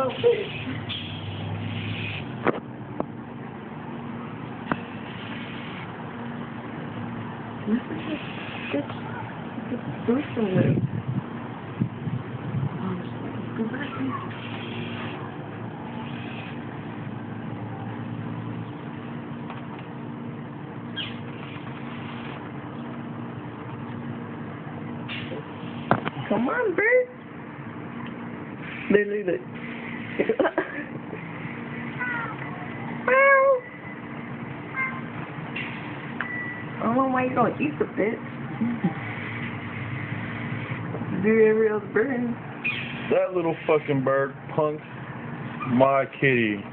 little bitch. Do something. Come on, bird. Look. Meow. I don't know why you don't eat the bitch. Do every other bird. That little fucking bird punks my kitty.